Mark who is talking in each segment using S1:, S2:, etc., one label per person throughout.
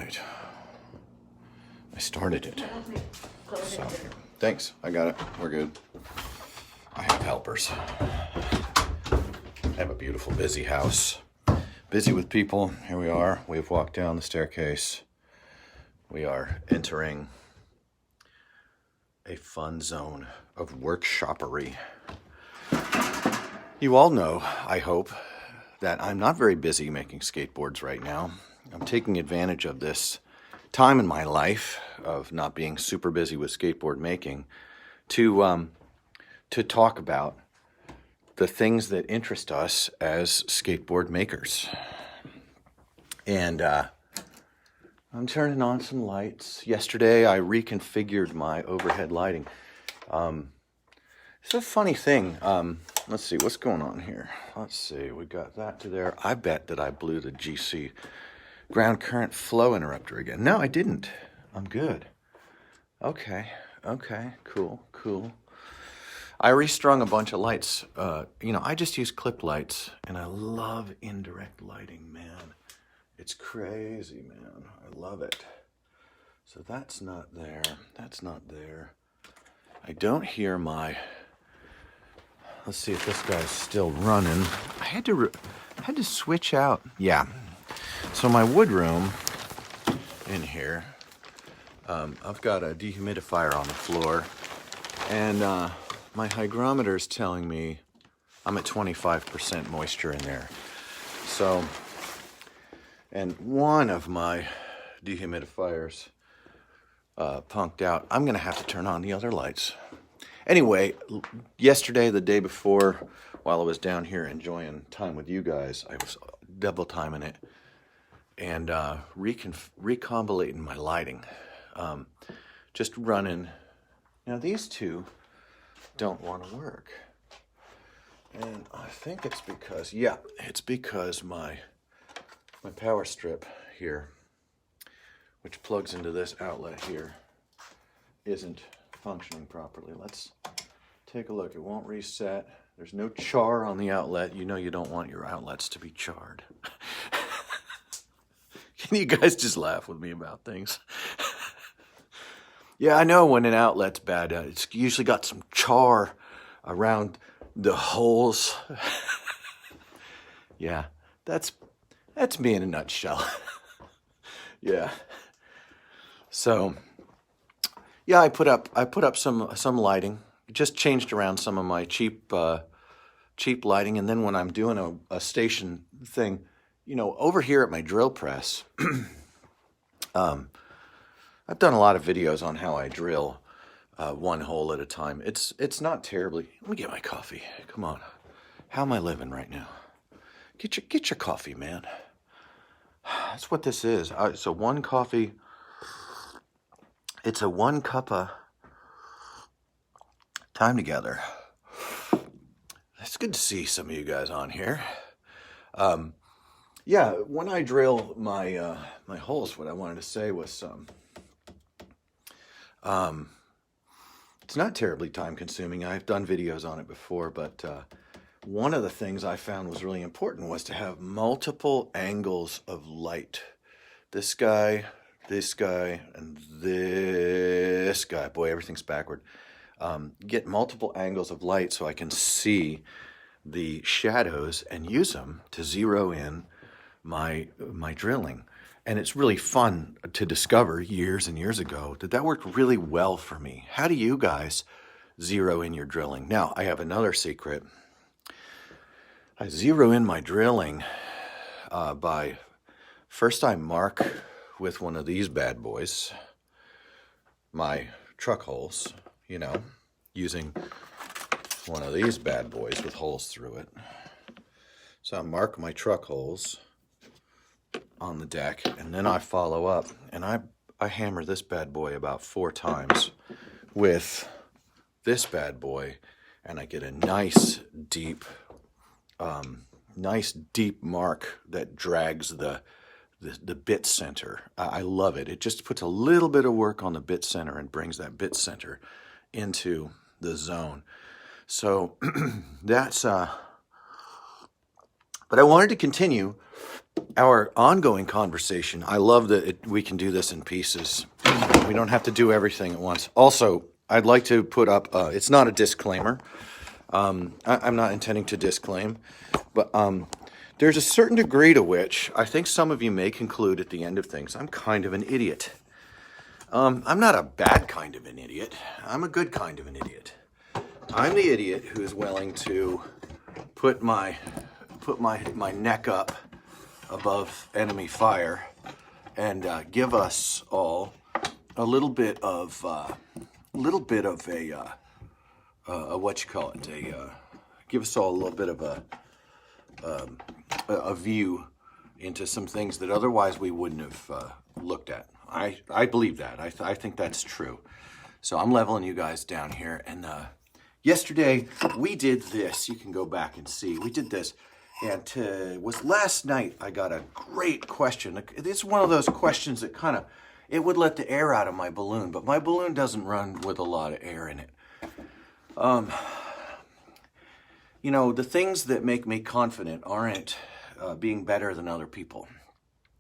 S1: right. I started it. So, thanks. I got it. We're good. I have helpers. I have a beautiful, busy house. Busy with people. Here we are. We've walked down the staircase. We are entering a fun zone of workshoppery. You all know, I hope, that I'm not very busy making skateboards right now. I'm taking advantage of this time in my life of not being super busy with skateboard making to talk about the things that interest us as skateboard makers. And I'm turning on some lights. Yesterday I reconfigured my overhead lighting. It's a funny thing. Let's see, what's going on here? Let's see, we got that to there. I bet that I blew the GC ground current flow interrupter again. No, I didn't. I'm good. Okay, cool. I restrung a bunch of lights. I just use clip lights, and I love indirect lighting, man. It's crazy, man. I love it. So that's not there. That's not there. I don't hear my... Let's see if this guy's still running. I had to switch out. Yeah. So my wood room in here, I've got a dehumidifier on the floor, and my hygrometer is telling me I'm at 25% moisture in there. So, and one of my dehumidifiers punked out. I'm gonna have to turn on the other lights. Anyway, yesterday, the day before, while I was down here enjoying time with you guys, I was double timing it and reconvolutating my lighting. Just running. Now these two don't want to work. And I think it's because my power strip here, which plugs into this outlet here, isn't functioning properly. Let's take a look. It won't reset. There's no char on the outlet. You know you don't want your outlets to be charred. Can you guys just laugh with me about things? Yeah, I know when an outlet's bad. It's usually got some char around the holes. Yeah, that's me in a nutshell. Yeah. So, yeah, I put up some lighting. Just changed around some of my cheap lighting, and then when I'm doing a station thing, over here at my drill press, I've done a lot of videos on how I drill one hole at a time. It's not terribly. Let me get my coffee. Come on, how am I living right now? Get your coffee, man. That's what this is. So one coffee. It's a 1 cup of time together. It's good to see some of you guys on here. Yeah, when I drill my holes, what I wanted to say was it's not terribly time consuming. I've done videos on it before, but one of the things I found was really important was to have multiple angles of light. This guy, and this guy. Boy, everything's backward. Get multiple angles of light so I can see the shadows and use them to zero in my drilling. And it's really fun to discover years and years ago that worked really well for me. How do you guys zero in your drilling? Now, I have another secret. I zero in my drilling by first I mark with one of these bad boys my truck holes, using one of these bad boys with holes through it. So I mark my truck holes on the deck, and then I follow up, and I hammer this bad boy about 4 times with this bad boy, and I get a nice deep mark that drags the bit center. I love it. It just puts a little bit of work on the bit center and brings that bit center into the zone. So that's but I wanted to continue our ongoing conversation. I love that we can do this in pieces. We don't have to do everything at once. Also, I'd like to put up, it's not a disclaimer. I'm not intending to disclaim, but there's a certain degree to which I think some of you may conclude at the end of things, I'm kind of an idiot. I'm not a bad kind of an idiot. I'm a good kind of an idiot. I'm the idiot who's willing to put my neck up above enemy fire and give us all a little bit of a what you call it, give us all a little bit of a view into some things that otherwise we wouldn't have looked at. I believe that. I think that's true. So I'm leveling you guys down here. And yesterday we did this. You can go back and see. We did this. And was last night I got a great question. It's one of those questions that kind of, it would let the air out of my balloon. But my balloon doesn't run with a lot of air in it. You know, the things that make me confident aren't being better than other people.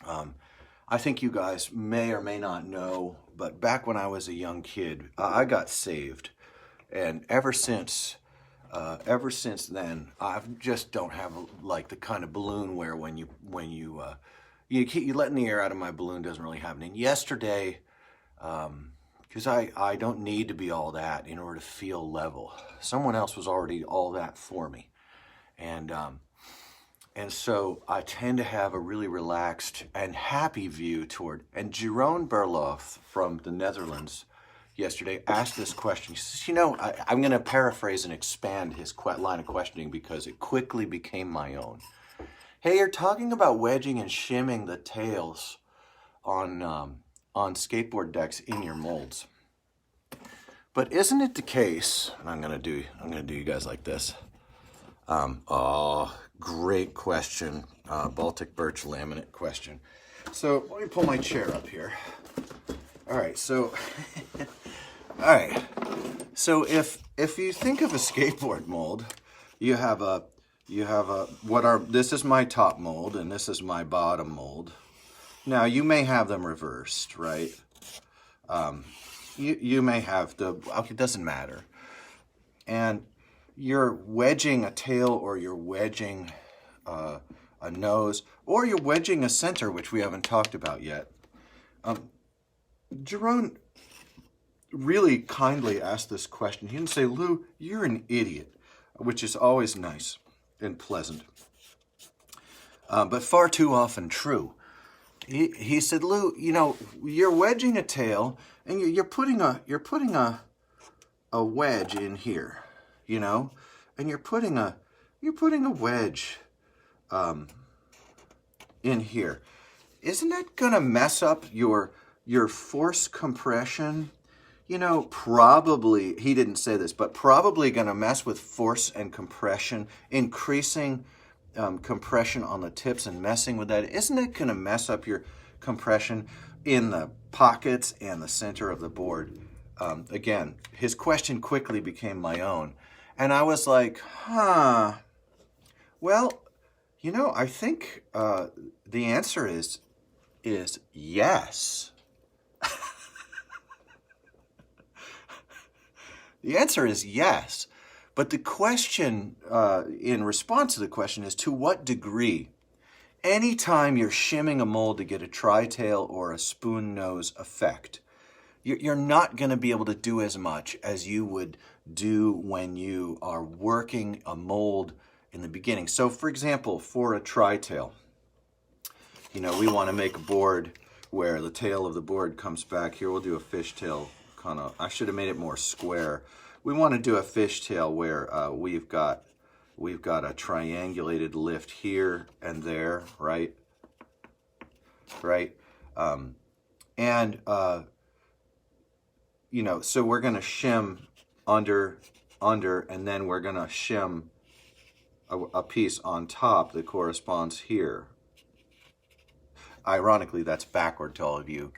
S1: I think you guys may or may not know, but back when I was a young kid, I got saved. And ever since then, I just don't have like the kind of balloon where when you letting the air out of my balloon doesn't really happen. And yesterday, because I don't need to be all that in order to feel level. Someone else was already all that for me. And so I tend to have a really relaxed and happy view toward, and Jeroen from the Netherlands yesterday asked this question. He says, you know, I'm going to paraphrase and expand his line of questioning because it quickly became my own. Hey, you're talking about wedging and shimming the tails on skateboard decks in your molds. But isn't it the case, and I'm gonna do you guys like this. Great question. Baltic birch laminate question. So let me pull my chair up here. All right, so if you think of a skateboard mold, this is my top mold and this is my bottom mold. Now you may have them reversed, right? You may have it doesn't matter. And you're wedging a tail, or you're wedging a nose, or you're wedging a center, which we haven't talked about yet. Jeroen really kindly asked this question. He didn't say, Lou, you're an idiot, which is always nice and pleasant, but far too often true. He said, Lou, you know, you're wedging a tail, and you're putting a wedge in here, you know, and you're putting a wedge in here. Isn't that gonna mess up your force compression? You know, probably, he didn't say this, but probably gonna mess with force and compression, increasing compression on the tips and messing with that. Isn't it gonna mess up your compression in the pockets and the center of the board? Again, his question quickly became my own. And I was like, well, you know, I think the answer is yes. The answer is yes. But the question, in response to the question, is to what degree? Anytime you're shimming a mold to get a tri-tail or a spoon nose effect, you're not going to be able to do as much as you would do when you are working a mold in the beginning. So, for example, for a tri-tail, you know, we want to make a board where the tail of the board comes back. Here, we'll do a fishtail kind of. I should have made it more square. We want to do a fishtail where we've got a triangulated lift here and there, right? Right. You know, so we're going to shim under, and then we're going to shim a piece on top that corresponds here. Ironically, that's backward to all of you.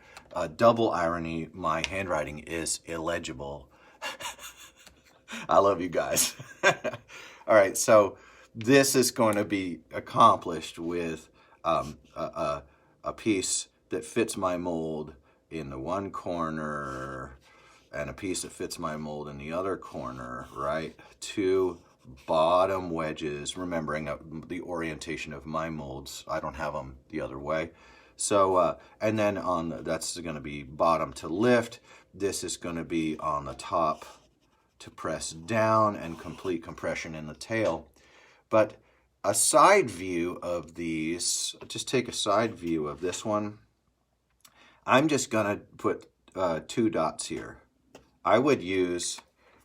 S1: Double irony, my handwriting is illegible. I love you guys. All right, so this is going to be accomplished with a piece that fits my mold in the one corner and a piece that fits my mold in the other corner, right? Two bottom wedges, remembering the orientation of my molds. I don't have them the other way. So, and then that's going to be bottom to lift. This is going to be on the top to press down and complete compression in the tail. But a side view of these, just take a side view of this one. I'm just going to put 2 dots here. I would use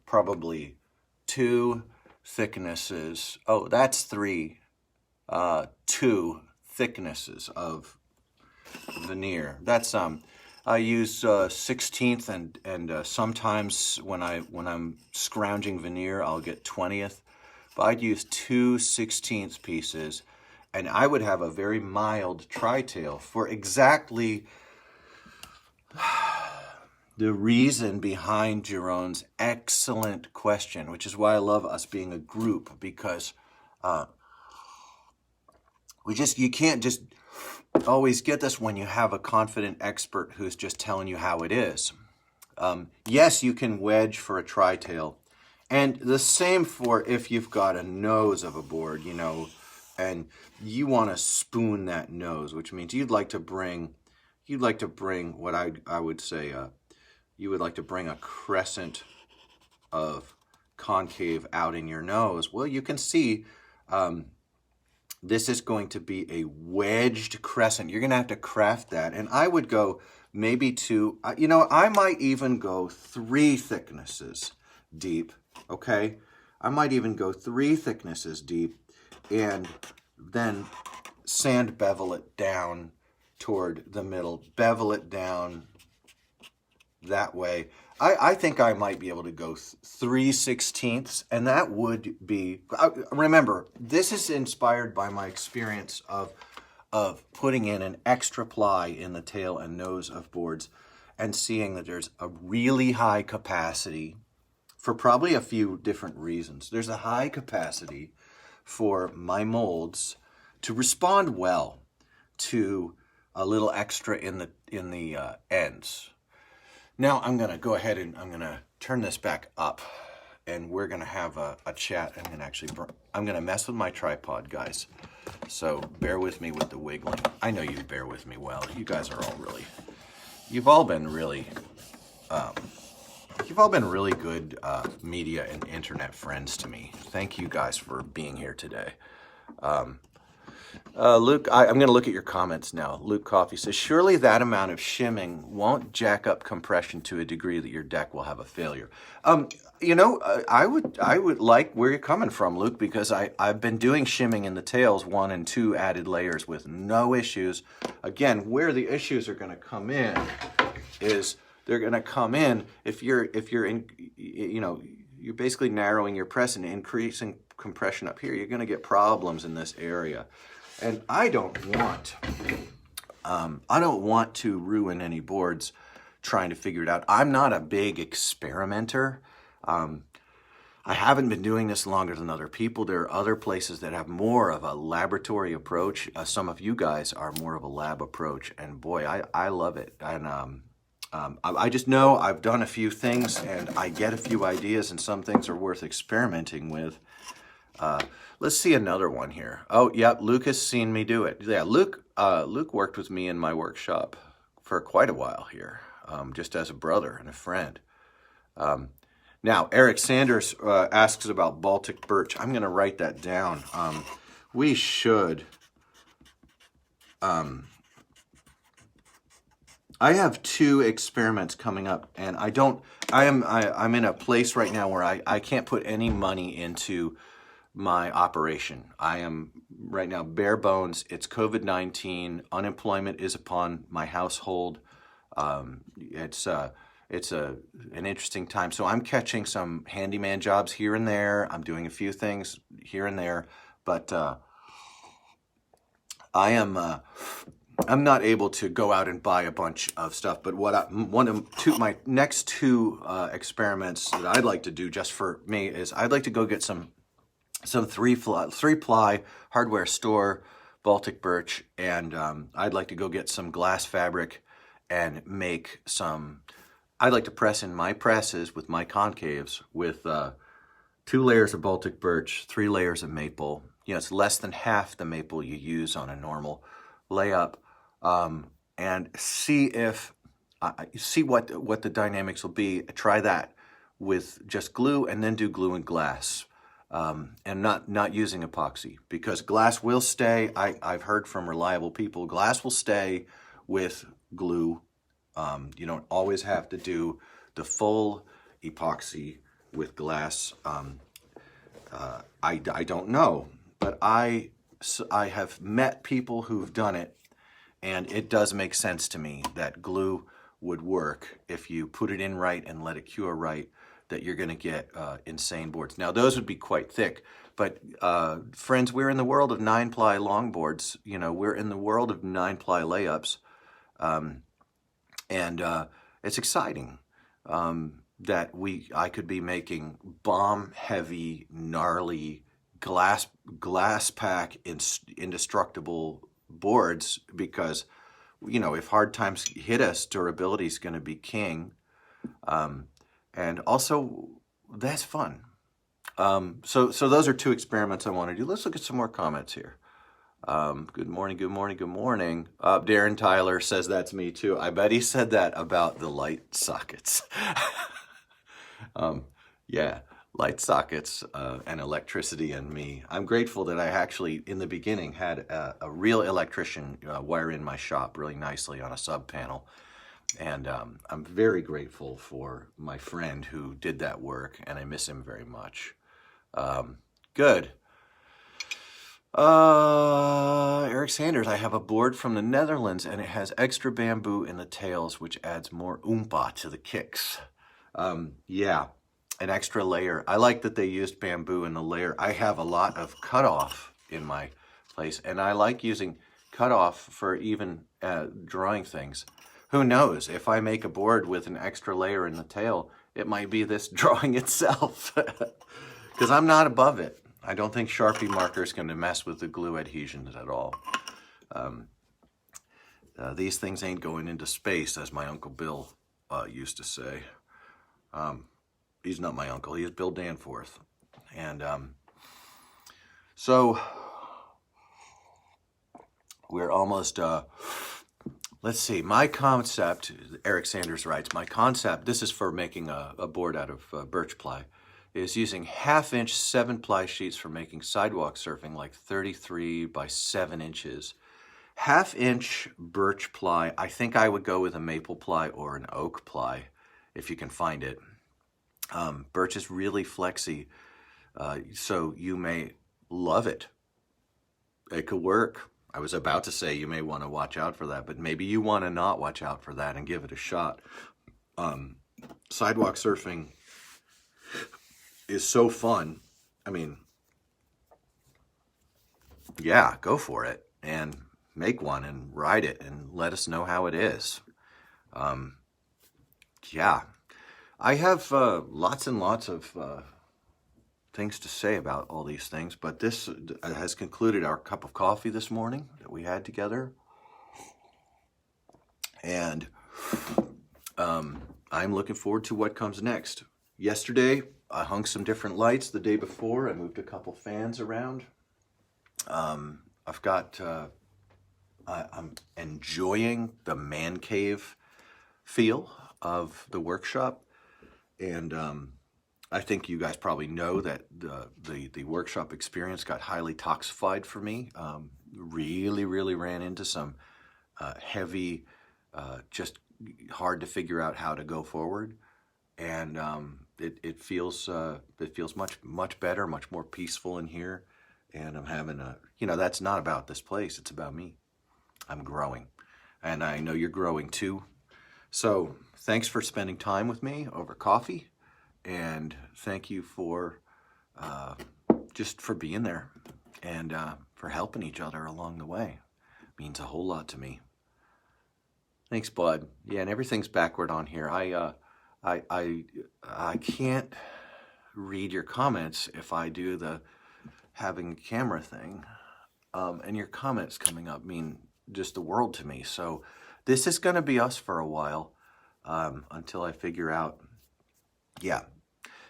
S1: probably 2 thicknesses. Oh, that's 3. 2 thicknesses of veneer. That's I use 16th and sometimes when I'm scrounging veneer, I'll get 20th. But I'd use 2 16th pieces, and I would have a very mild tri-tail for exactly the reason behind Jeroen's excellent question, which is why I love us being a group, because you can't just always get this when you have a confident expert who's just telling you how it is. Yes, you can wedge for a tri-tail, and the same for if you've got a nose of a board, you know, and you want to spoon that nose, which means you'd like to bring what I would say, you would like to bring a crescent of concave out in your nose. Well, you can see this is going to be a wedged crescent. You're going to have to craft that. And I would go maybe to, I might even go 3 thicknesses deep, okay? I might even go 3 thicknesses deep and then sand bevel it down toward the middle, bevel it down that way. I think I might be able to go 3 16ths, and that would be, remember, this is inspired by my experience of putting in an extra ply in the tail and nose of boards and seeing that there's a really high capacity for probably a few different reasons. There's a high capacity for my molds to respond well to a little extra in the ends. Now I'm going to go ahead and I'm going to turn this back up, and we're going to have a chat. I'm going to mess with my tripod, guys. So bear with me with the wiggling. I know you bear with me well. You guys are you've all been really good media and internet friends to me. Thank you guys for being here today. Luke, I'm going to look at your comments now. Luke Coffee says, surely that amount of shimming won't jack up compression to a degree that your deck will have a failure. I would like where you're coming from, Luke, because I've been doing shimming in the tails 1 and 2 added layers with no issues. Again, where the issues are going to come in is they're going to come in if you're in, you're basically narrowing your press and increasing compression up here. You're going to get problems in this area. And I don't want to ruin any boards trying to figure it out. I'm not a big experimenter. I haven't been doing this longer than other people. There are other places that have more of a laboratory approach. Some of you guys are more of a lab approach, and boy, I love it. And I just know I've done a few things, and I get a few ideas, and some things are worth experimenting with. Let's see another one here. Oh, yeah, Luke has seen me do it. Yeah, Luke worked with me in my workshop for quite a while here, just as a brother and a friend. Now, Eric Sanders asks about Baltic birch. I'm going to write that down. We should. I have 2 experiments coming up, and I'm in a place right now where I can't put any money into my operation. I am right now bare bones. It's COVID-19. Unemployment is upon my household. It's an interesting time. So I'm catching some handyman jobs here and there. I'm doing a few things here and there, but I'm not able to go out and buy a bunch of stuff. But my next 2 experiments that I'd like to do just for me is I'd like to go get some 3-ply hardware store Baltic birch, and I'd like to go get some glass fabric and make some. I'd like to press in my presses with my concaves with 2 layers of Baltic birch, 3 layers of maple. It's less than half the maple you use on a normal layup, and see what the dynamics will be. Try that with just glue, and then do glue and glass, and not using epoxy, because glass will stay. I've heard from reliable people, glass will stay with glue. You don't always have to do the full epoxy with glass. I don't know, but I have met people who've done it, and it does make sense to me that glue would work if you put it in right and let it cure right, that you're going to get insane boards. Now, those would be quite thick, but friends, we're in the world of 9-ply longboards. We're in the world of 9-ply layups, and it's exciting that I could be making bomb-heavy, gnarly glass pack indestructible boards, because if hard times hit us, durability is going to be king. And also, that's fun. So those are 2 experiments I want to do. Let's look at some more comments here. Good morning, good morning, good morning. Darren Tyler says that's me too. I bet he said that about the light sockets. Yeah, light sockets and electricity and me. I'm grateful that I actually, in the beginning, had a real electrician wire in my shop really nicely on a sub panel. And I'm very grateful for my friend who did that work, and I miss him very much. Good. Eric Sanders, I have a board from the Netherlands, and it has extra bamboo in the tails, which adds more oompa to the kicks. Yeah, an extra layer. I like that they used bamboo in the layer. I have a lot of cutoff in my place, and I like using cutoff for even drawing things. Who knows, if I make a board with an extra layer in the tail, it might be this drawing itself, because I'm not above it. I don't think Sharpie marker is going to mess with the glue adhesions at all. These things ain't going into space, as my Uncle Bill used to say. He's not my uncle, he's Bill Danforth. And so we're almost... let's see, my concept, Eric Sanders writes, my concept, this is for making a board out of birch ply, is using 1/2-inch 7-ply sheets for making sidewalk surfing, like 33 by 7 inches. 1/2-inch birch ply, I think I would go with a maple ply or an oak ply, if you can find it. Birch is really flexy, so you may love it. It could work. I was about to say you may want to watch out for that, but maybe you want to not watch out for that and give it a shot. Sidewalk surfing is so fun. I mean, yeah, go for it and make one and ride it and let us know how it is. Yeah, I have lots and lots of things to say about all these things, but this has concluded our cup of coffee this morning that we had together. And I'm looking forward to what comes next. Yesterday, I hung some different lights. The day before, I moved a couple fans around. I've got, I'm enjoying the man cave feel of the workshop. And I think you guys probably know that the workshop experience got highly toxified for me. Really ran into some heavy, just hard to figure out how to go forward. And it feels much better, much more peaceful in here. And I'm having that's not about this place. It's about me. I'm growing. And I know you're growing too. So thanks for spending time with me over coffee. And thank you for just for being there and for helping each other along the way. It means a whole lot to me. Thanks, bud. Yeah, and everything's backward on here. I can't read your comments if I do the having camera thing. and your comments coming up mean just the world to me. So this is going to be us for a while until I figure out. Yeah.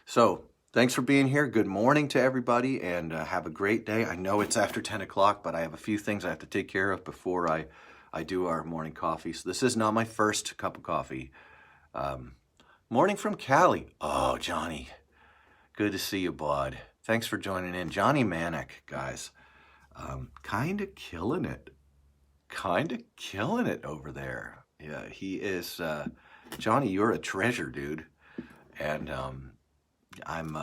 S1: So thanks for being here. Good morning to everybody, and have a great day. I know it's after 10 o'clock, but I have a few things I have to take care of before I do our morning coffee. So this is not my first cup of coffee. Morning from Cali. Oh, Johnny. Good to see you, bud. Thanks for joining in. Johnny Manic, guys. Kind of killing it. Kind of killing it over there. Yeah, he is. Johnny, you're a treasure, dude. And I'm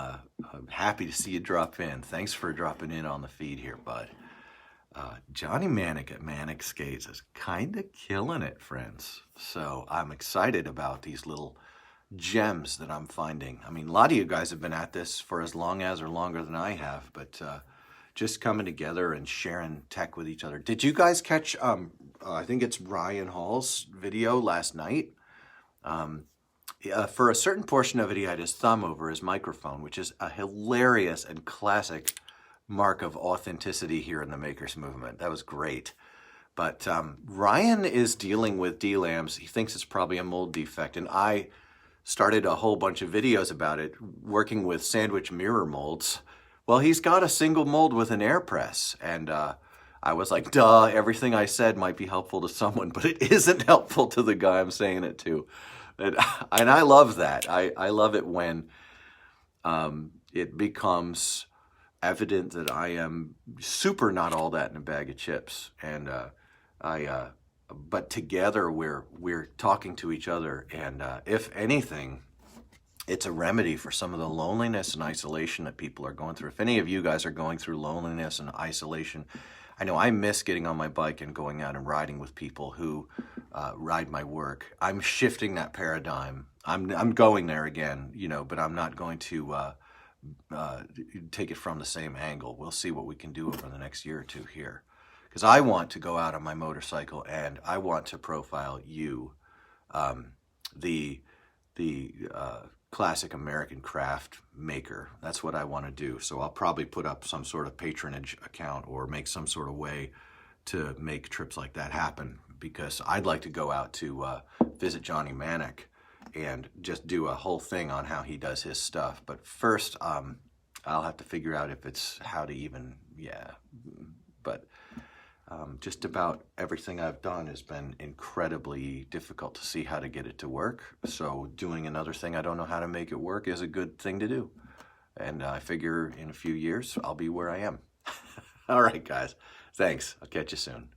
S1: happy to see you drop in. Thanks for dropping in on the feed here, bud. Johnny Manic at Manic Skates is kind of killing it, friends. So I'm excited about these little gems that I'm finding. I mean, a lot of you guys have been at this for as long as or longer than I have, but just coming together and sharing tech with each other. Did you guys catch, I think it's Ryan Hall's video last night? For a certain portion of it, he had his thumb over his microphone, which is a hilarious and classic mark of authenticity here in the Makers Movement. That was great. But Ryan is dealing with D-lambs. He thinks it's probably a mold defect, and I started a whole bunch of videos about it, working with sandwich mirror molds. Well, he's got a single mold with an air press, and I was like, duh, everything I said might be helpful to someone, but it isn't helpful to the guy I'm saying it to. And I love that. I love it when it becomes evident that I am super not all that in a bag of chips. And but together we're talking to each other, and if anything, it's a remedy for some of the loneliness and isolation that people are going through. If any of you guys are going through loneliness and isolation, I know I miss getting on my bike and going out and riding with people who ride my work. I'm shifting that paradigm. I'm going there again, but I'm not going to take it from the same angle. We'll see what we can do over the next year or two here. Because I want to go out on my motorcycle and I want to profile you, the classic American craft maker. That's what I want to do. So I'll probably put up some sort of patronage account or make some sort of way to make trips like that happen, because I'd like to go out to visit Johnny Manic and just do a whole thing on how he does his stuff. But first, I'll have to figure out if it's how to even, but just about everything I've done has been incredibly difficult to see how to get it to work. So doing another thing I don't know how to make it work is a good thing to do. And I figure in a few years, I'll be where I am. All right, guys. Thanks. I'll catch you soon.